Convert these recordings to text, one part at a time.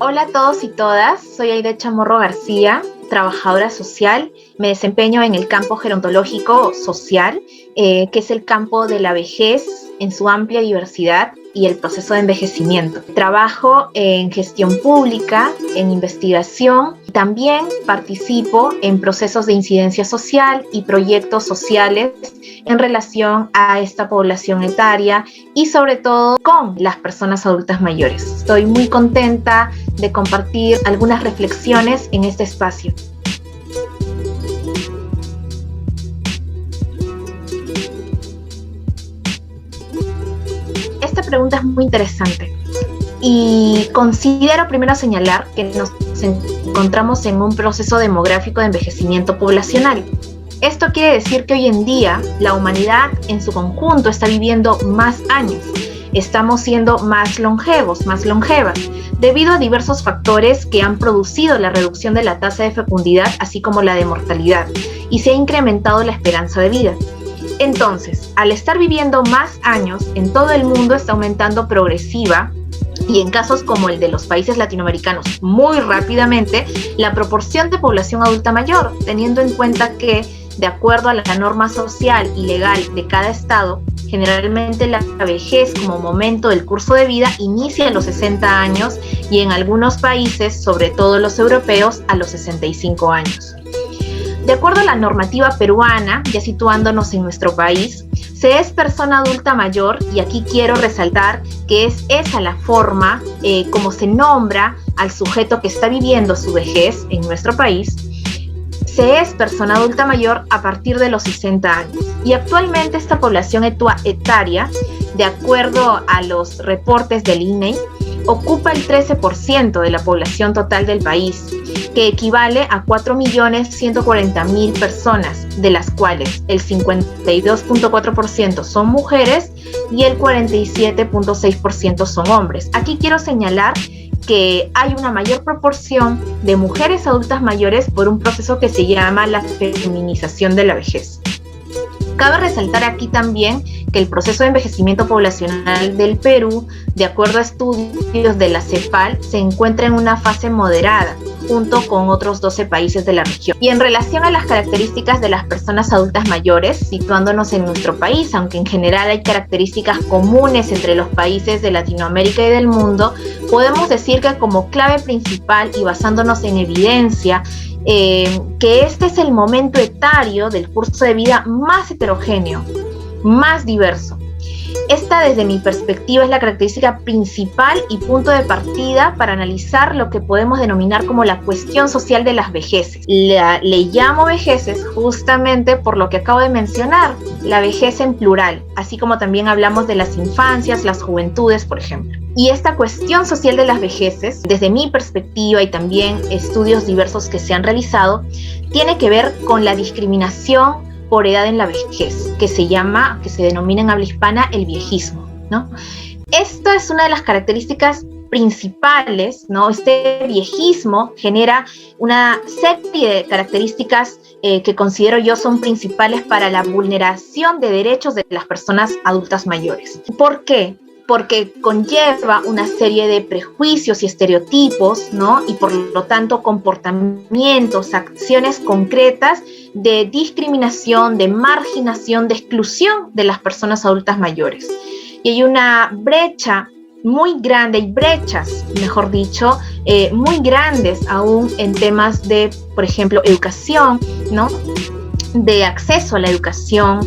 Hola a todos y todas, soy Aide Chamorro García, trabajadora social. Me desempeño en el campo gerontológico social, que es el campo de la vejez en su amplia diversidad y el proceso de envejecimiento. Trabajo en gestión pública, en investigación. También participo en procesos de incidencia social y proyectos sociales en relación a esta población etaria y sobre todo con las personas adultas mayores. Estoy muy contenta de compartir algunas reflexiones en este espacio. Esta pregunta es muy interesante y considero primero señalar que nos encontramos en un proceso demográfico de envejecimiento poblacional. Esto quiere decir que hoy en día la humanidad en su conjunto está viviendo más años. Estamos siendo más longevos, más longevas, debido a diversos factores que han producido la reducción de la tasa de fecundidad, así como la de mortalidad, y se ha incrementado la esperanza de vida. Entonces, al estar viviendo más años, en todo el mundo está aumentando progresiva y en casos como el de los países latinoamericanos muy rápidamente, la proporción de población adulta mayor, teniendo en cuenta que, de acuerdo a la norma social y legal de cada estado, generalmente la vejez como momento del curso de vida inicia a los 60 años y en algunos países, sobre todo los europeos, a los 65 años. De acuerdo a la normativa peruana, ya situándonos en nuestro país, se es persona adulta mayor, y aquí quiero resaltar que es esa la forma como se nombra al sujeto que está viviendo su vejez en nuestro país. Se es persona adulta mayor a partir de los 60 años. Y actualmente esta población etaria, de acuerdo a los reportes del INEI, ocupa el 13% de la población total del país, que equivale a 4.140.000 personas, de las cuales el 52.4% son mujeres y el 47.6% son hombres. Aquí quiero señalar que hay una mayor proporción de mujeres adultas mayores por un proceso que se llama la feminización de la vejez. Cabe resaltar aquí también que el proceso de envejecimiento poblacional del Perú, de acuerdo a estudios de la CEPAL, se encuentra en una fase moderada, junto con otros 12 países de la región. Y en relación a las características de las personas adultas mayores, situándonos en nuestro país, aunque en general hay características comunes entre los países de Latinoamérica y del mundo, podemos decir que como clave principal y basándonos en evidencia, que este es el momento etario del curso de vida más heterogéneo, más diverso. Esta, desde mi perspectiva, es la característica principal y punto de partida para analizar lo que podemos denominar como la cuestión social de las vejeces. Le llamo vejeces justamente por lo que acabo de mencionar, la vejez en plural, así como también hablamos de las infancias, las juventudes, por ejemplo. Y esta cuestión social de las vejeces, desde mi perspectiva y también estudios diversos que se han realizado, tiene que ver con la discriminación por edad en la vejez, que se denomina en habla hispana el viejismo, ¿no? Esta es una de las características principales, ¿no? Este viejismo genera una serie de características que considero yo son principales para la vulneración de derechos de las personas adultas mayores. ¿Por qué? Porque conlleva una serie de prejuicios y estereotipos, ¿no? Y por lo tanto comportamientos, acciones concretas de discriminación, de marginación, de exclusión de las personas adultas mayores. Y hay una brecha muy grande, hay brechas, mejor dicho, muy grandes aún en temas de, por ejemplo, educación, ¿no? De acceso a la educación.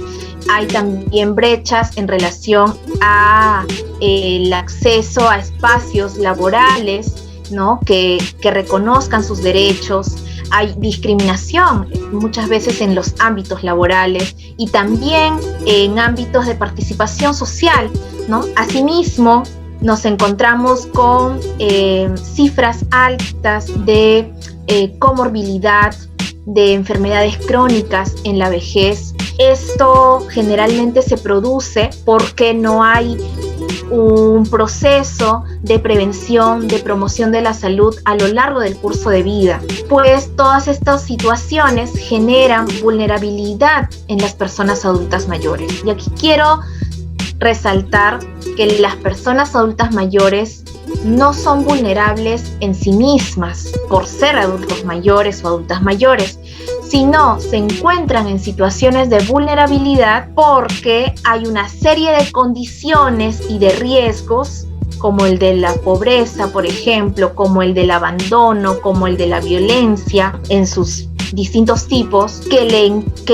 Hay también brechas en relación a el acceso a espacios laborales, ¿no? que reconozcan sus derechos. Hay discriminación muchas veces en los ámbitos laborales y también en ámbitos de participación social, ¿no? Asimismo, nos encontramos con cifras altas de comorbilidad, de enfermedades crónicas en la vejez. Esto generalmente se produce porque no hay un proceso de prevención, de promoción de la salud a lo largo del curso de vida, pues todas estas situaciones generan vulnerabilidad en las personas adultas mayores. Y aquí quiero resaltar que las personas adultas mayores no son vulnerables en sí mismas por ser adultos mayores o adultas mayores, sino se encuentran en situaciones de vulnerabilidad porque hay una serie de condiciones y de riesgos, como el de la pobreza, por ejemplo, como el del abandono, como el de la violencia en sus distintos tipos, que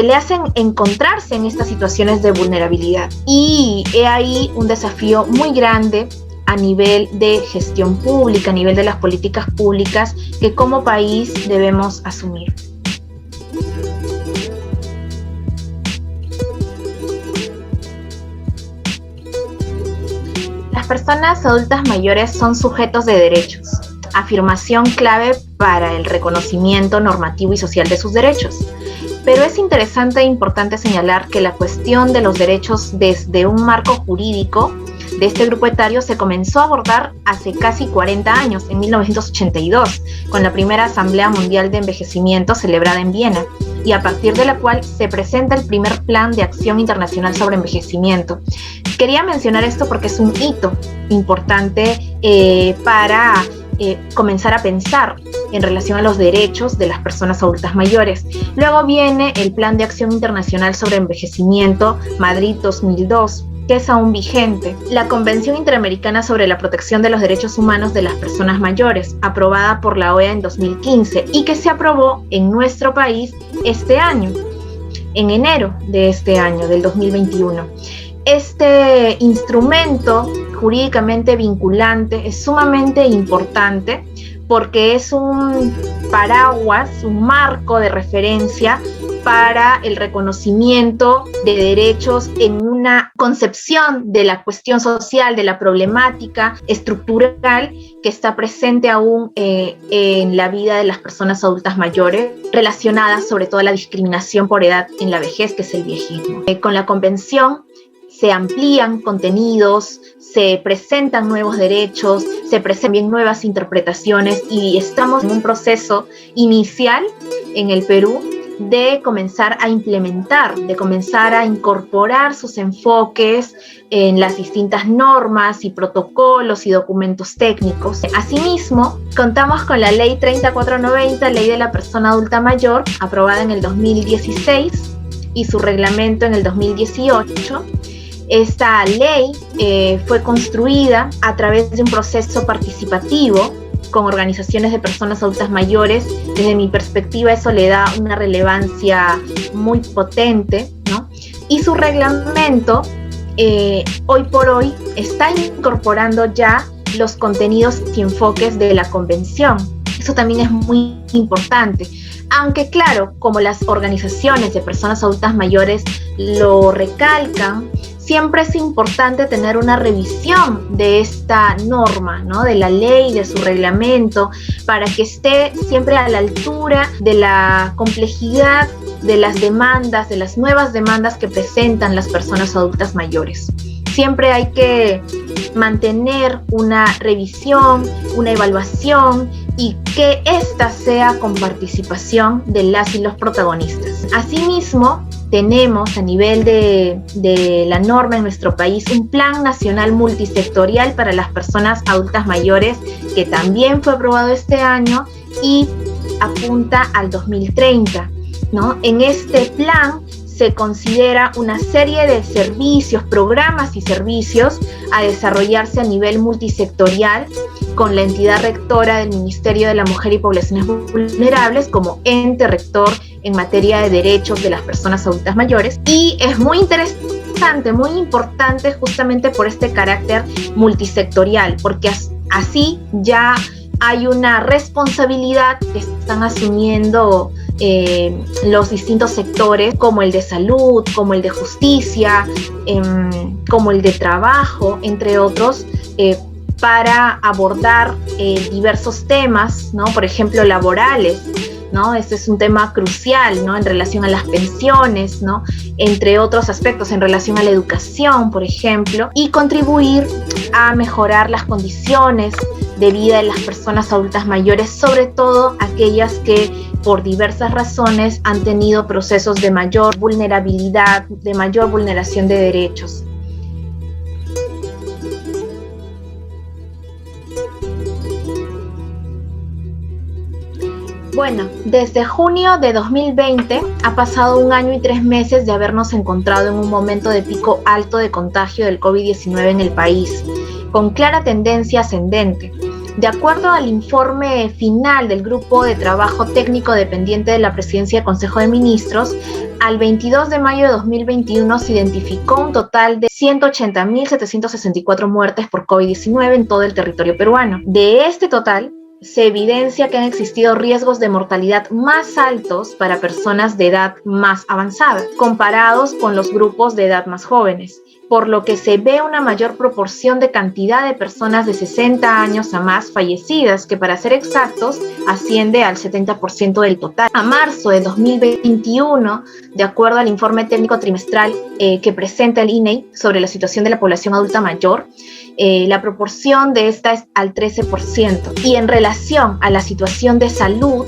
le hacen encontrarse en estas situaciones de vulnerabilidad. Y he ahí un desafío muy grande a nivel de gestión pública, a nivel de las políticas públicas que como país debemos asumir. Las personas adultas mayores son sujetos de derechos, afirmación clave para el reconocimiento normativo y social de sus derechos. Pero es interesante e importante señalar que la cuestión de los derechos desde un marco jurídico de este grupo etario se comenzó a abordar hace casi 40 años, en 1982, con la primera Asamblea Mundial de Envejecimiento celebrada en Viena, y a partir de la cual se presenta el primer Plan de Acción Internacional sobre Envejecimiento. Quería mencionar esto porque es un hito importante para comenzar a pensar en relación a los derechos de las personas adultas mayores. Luego viene el Plan de Acción Internacional sobre Envejecimiento, Madrid 2002, que es aún vigente, la Convención Interamericana sobre la Protección de los Derechos Humanos de las Personas Mayores, aprobada por la OEA en 2015 y que se aprobó en nuestro país este año, en enero de este año, del 2021. Este instrumento jurídicamente vinculante es sumamente importante porque es un paraguas, un marco de referencia para el reconocimiento de derechos en una concepción de la cuestión social, de la problemática estructural que está presente aún en la vida de las personas adultas mayores, relacionada sobre todo a la discriminación por edad en la vejez, que es el viejismo. Con la convención se amplían contenidos, se presentan nuevos derechos, se presentan bien nuevas interpretaciones y estamos en un proceso inicial en el Perú de comenzar a implementar, de comenzar a incorporar sus enfoques en las distintas normas y protocolos y documentos técnicos. Asimismo, contamos con la Ley 3490, Ley de la Persona Adulta Mayor, aprobada en el 2016 y su reglamento en el 2018. Esta ley fue construida a través de un proceso participativo con organizaciones de personas adultas mayores. Desde mi perspectiva eso le da una relevancia muy potente, ¿no? Y su reglamento hoy por hoy está incorporando ya los contenidos y enfoques de la convención. Eso también es muy importante. Aunque claro, como las organizaciones de personas adultas mayores lo recalcan, siempre es importante tener una revisión de esta norma, ¿no? De la ley, de su reglamento, para que esté siempre a la altura de la complejidad de las demandas, de las nuevas demandas que presentan las personas adultas mayores. Siempre hay que mantener una revisión, una evaluación y que ésta sea con participación de las y los protagonistas. Asimismo, tenemos a nivel de la norma en nuestro país un Plan Nacional Multisectorial para las Personas Adultas Mayores que también fue aprobado este año y apunta al 2030, ¿no? En este plan se considera una serie de servicios, programas y servicios a desarrollarse a nivel multisectorial con la entidad rectora del Ministerio de la Mujer y Poblaciones Vulnerables como ente rector en materia de derechos de las personas adultas mayores. Y es muy interesante, muy importante justamente por este carácter multisectorial, porque así ya hay una responsabilidad que están asumiendo los distintos sectores, como el de salud, como el de justicia, como el de trabajo, entre otros, para abordar diversos temas, ¿no? Por ejemplo, laborales, ¿no? Este es un tema crucial, ¿no? En relación a las pensiones, ¿no? Entre otros aspectos, en relación a la educación, por ejemplo, y contribuir a mejorar las condiciones de vida de las personas adultas mayores, sobre todo aquellas que por diversas razones han tenido procesos de mayor vulnerabilidad, de mayor vulneración de derechos. Bueno, desde junio de 2020 ha pasado 1 año y 3 meses de habernos encontrado en un momento de pico alto de contagio del COVID-19 en el país, con clara tendencia ascendente. De acuerdo al informe final del Grupo de Trabajo Técnico dependiente de la Presidencia del Consejo de Ministros, al 22 de mayo de 2021 se identificó un total de 180.764 muertes por COVID-19 en todo el territorio peruano. De este total, se evidencia que han existido riesgos de mortalidad más altos para personas de edad más avanzada, comparados con los grupos de edad más jóvenes, por lo que se ve una mayor proporción de cantidad de personas de 60 años a más fallecidas, que para ser exactos asciende al 70% del total. A marzo de 2021, de acuerdo al informe técnico trimestral que presenta el INEI sobre la situación de la población adulta mayor, la proporción de esta es al 13%. Y en relación a la situación de salud,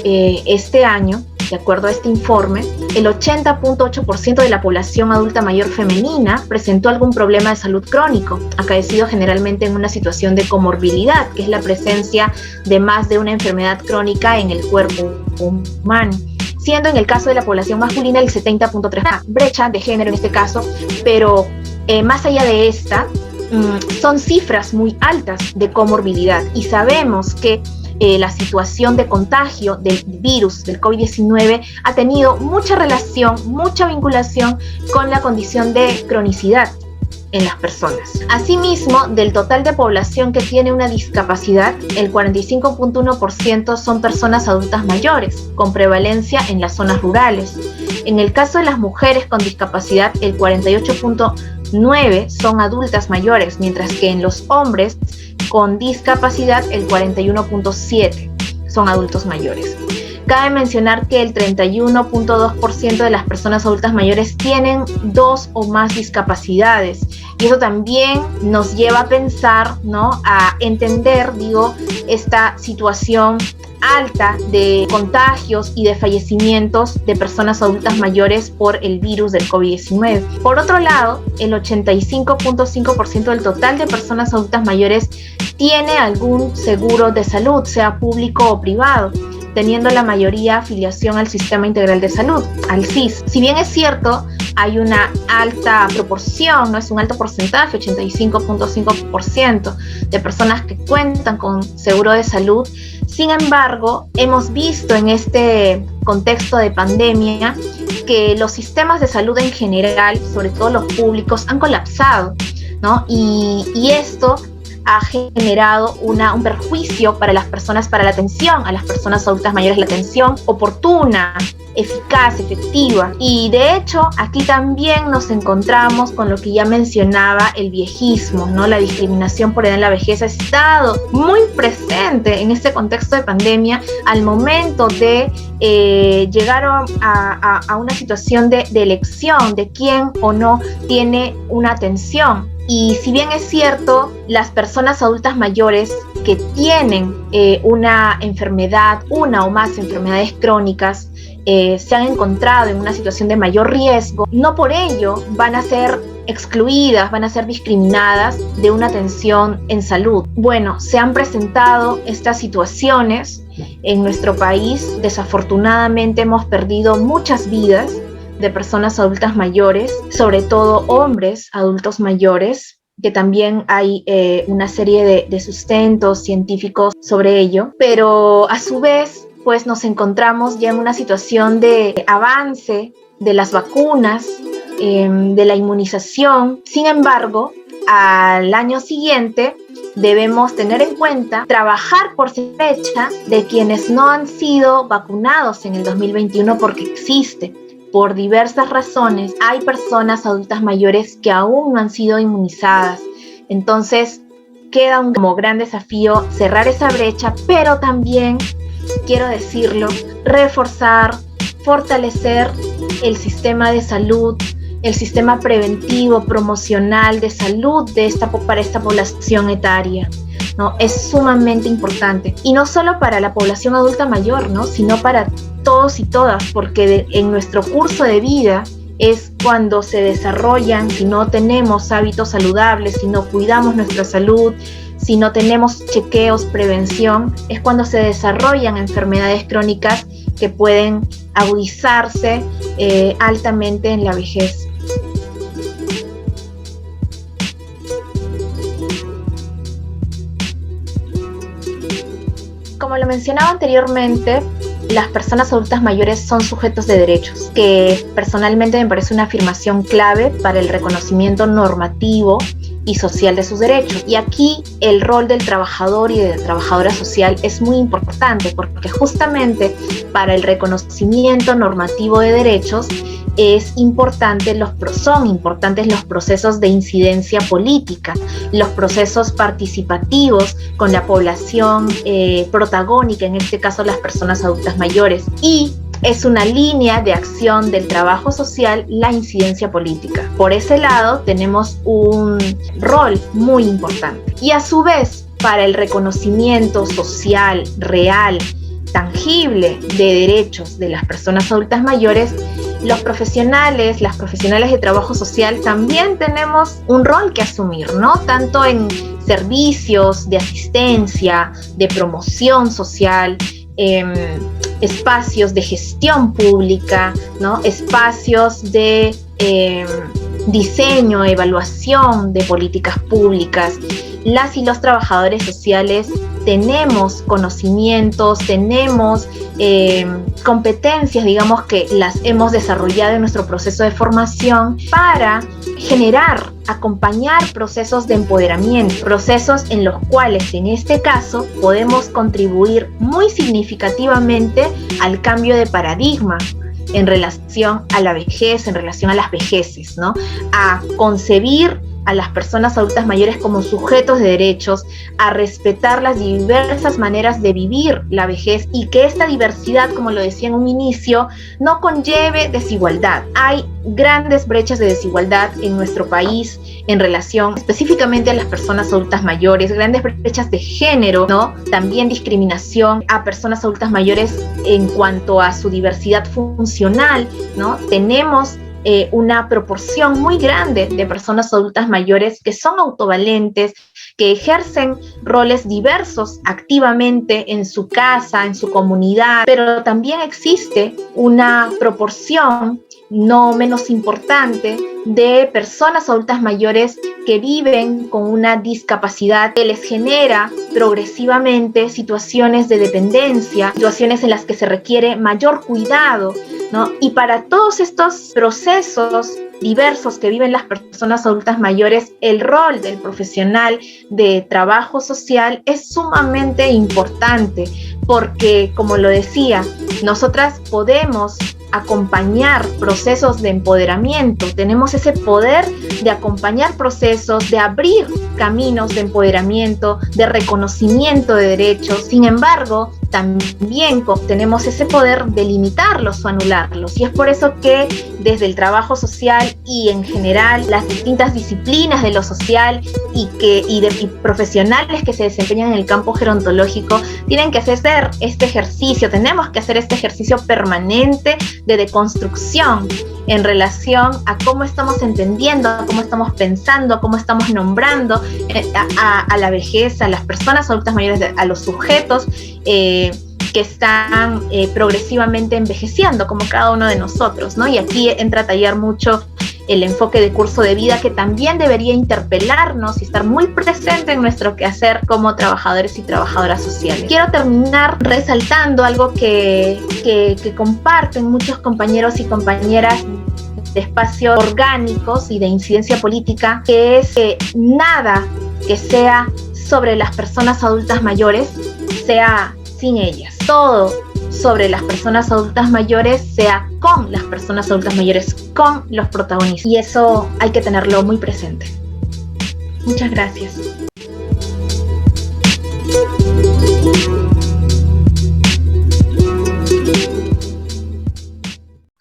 este año, de acuerdo a este informe, el 80.8% de la población adulta mayor femenina presentó algún problema de salud crónico, acaecido generalmente en una situación de comorbilidad, que es la presencia de más de una enfermedad crónica en el cuerpo humano, siendo en el caso de la población masculina el 70.3%. Brecha de género en este caso, pero más allá de esta, son cifras muy altas de comorbilidad, y sabemos que la situación de contagio del virus del COVID-19 ha tenido mucha relación, mucha vinculación con la condición de cronicidad en las personas. Asimismo, del total de población que tiene una discapacidad, el 45.1% son personas adultas mayores, con prevalencia en las zonas rurales. En el caso de las mujeres con discapacidad, el 48.9% son adultas mayores, mientras que en los hombres con discapacidad el 41.7% son adultos mayores. Cabe mencionar que el 31.2% de las personas adultas mayores tienen 2 o más discapacidades, y eso también nos lleva a pensar, ¿no?, a entender, esta situación alta de contagios y de fallecimientos de personas adultas mayores por el virus del COVID-19. Por otro lado, el 85.5% del total de personas adultas mayores tiene algún seguro de salud, sea público o privado, teniendo la mayoría afiliación al Sistema Integral de Salud, al SIS. Si bien es cierto, hay una alta proporción, no es un alto porcentaje, 85.5% de personas que cuentan con seguro de salud. Sin embargo, hemos visto en este contexto de pandemia que los sistemas de salud en general, sobre todo los públicos, han colapsado, ¿no? Y esto ha generado un perjuicio para las personas, para la atención a las personas adultas mayores, la atención oportuna, eficaz, efectiva. Y de hecho, aquí también nos encontramos con lo que ya mencionaba, el viejismo, ¿no? La discriminación por edad en la vejez ha estado muy presente en este contexto de pandemia al momento de llegar a una situación de elección de quién o no tiene una atención. Y si bien es cierto, las personas adultas mayores que tienen una enfermedad, una o más enfermedades crónicas, se han encontrado en una situación de mayor riesgo, no por ello van a ser excluidas, van a ser discriminadas de una atención en salud. Bueno, se han presentado estas situaciones en nuestro país. Desafortunadamente hemos perdido muchas vidas de personas adultas mayores, sobre todo hombres adultos mayores, que también hay una serie de sustentos científicos sobre ello, pero a su vez pues nos encontramos ya en una situación de avance de las vacunas, de la inmunización. Sin embargo, al año siguiente debemos tener en cuenta trabajar por fecha de quienes no han sido vacunados en el 2021, porque existe. Por diversas razones, hay personas adultas mayores que aún no han sido inmunizadas. Entonces, queda como gran desafío cerrar esa brecha, pero también, quiero decirlo, reforzar, fortalecer el sistema de salud, el sistema preventivo, promocional de salud para esta población etaria, ¿no? Es sumamente importante. Y no solo para la población adulta mayor, ¿no?, sino para todos y todas, porque en nuestro curso de vida es cuando se desarrollan, si no tenemos hábitos saludables, si no cuidamos nuestra salud, si no tenemos chequeos, prevención, es cuando se desarrollan enfermedades crónicas que pueden agudizarse altamente en la vejez. Como lo mencionaba anteriormente, las personas adultas mayores son sujetos de derechos, que personalmente me parece una afirmación clave para el reconocimiento normativo y social de sus derechos. Y aquí el rol del trabajador y de la trabajadora social es muy importante, porque justamente para el reconocimiento normativo de derechos son importantes los procesos de incidencia política, los procesos participativos con la población protagónica, en este caso las personas adultas mayores, y es una línea de acción del trabajo social la incidencia política. Por ese lado tenemos un rol muy importante. Y a su vez, para el reconocimiento social, real, tangible de derechos de las personas adultas mayores, los profesionales, las profesionales de trabajo social también tenemos un rol que asumir, ¿no? Tanto en servicios de asistencia, de promoción social, espacios de gestión pública, ¿no? Espacios de diseño, evaluación de políticas públicas. Las y los trabajadores sociales tenemos conocimientos, tenemos competencias, digamos, que las hemos desarrollado en nuestro proceso de formación para generar, acompañar procesos de empoderamiento, procesos en los cuales en este caso podemos contribuir muy significativamente al cambio de paradigma en relación a la vejez, en relación a las vejeces, ¿no? A concebir a las personas adultas mayores como sujetos de derechos, a respetar las diversas maneras de vivir la vejez y que esta diversidad, como lo decía en un inicio, no conlleve desigualdad. Hay grandes brechas de desigualdad en nuestro país en relación específicamente a las personas adultas mayores, grandes brechas de género, ¿no? También discriminación a personas adultas mayores en cuanto a su diversidad funcional, ¿no? Tenemos una proporción muy grande de personas adultas mayores que son autovalentes, que ejercen roles diversos activamente en su casa, en su comunidad, pero también existe una proporción no menos importante de personas adultas mayores que viven con una discapacidad que les genera progresivamente situaciones de dependencia, situaciones en las que se requiere mayor cuidado, ¿no? Y para todos estos procesos diversos que viven las personas adultas mayores, el rol del profesional de trabajo social es sumamente importante porque, como lo decía, nosotras podemos acompañar procesos de empoderamiento, tenemos ese poder de acompañar procesos, de abrir caminos de empoderamiento, de reconocimiento de derechos. Sin embargo, también tenemos ese poder de limitarlos o anularlos, y es por eso que desde el trabajo social y en general las distintas disciplinas de lo social y profesionales que se desempeñan en el campo gerontológico tienen que hacer este ejercicio, tenemos que hacer este ejercicio permanente de deconstrucción en relación a cómo estamos entendiendo, a cómo estamos pensando, a cómo estamos nombrando a la vejez, a las personas adultas mayores, a los sujetos que están progresivamente envejeciendo, como cada uno de nosotros, ¿no? Y aquí entra a tallar mucho el enfoque de curso de vida, que también debería interpelarnos y estar muy presente en nuestro quehacer como trabajadores y trabajadoras sociales. Quiero terminar resaltando algo que comparten muchos compañeros y compañeras de espacios orgánicos y de incidencia política, que es que nada que sea sobre las personas adultas mayores sea sin ellas. Todo sobre las personas adultas mayores sea con las personas adultas mayores, con los protagonistas. Y eso hay que tenerlo muy presente. Muchas gracias.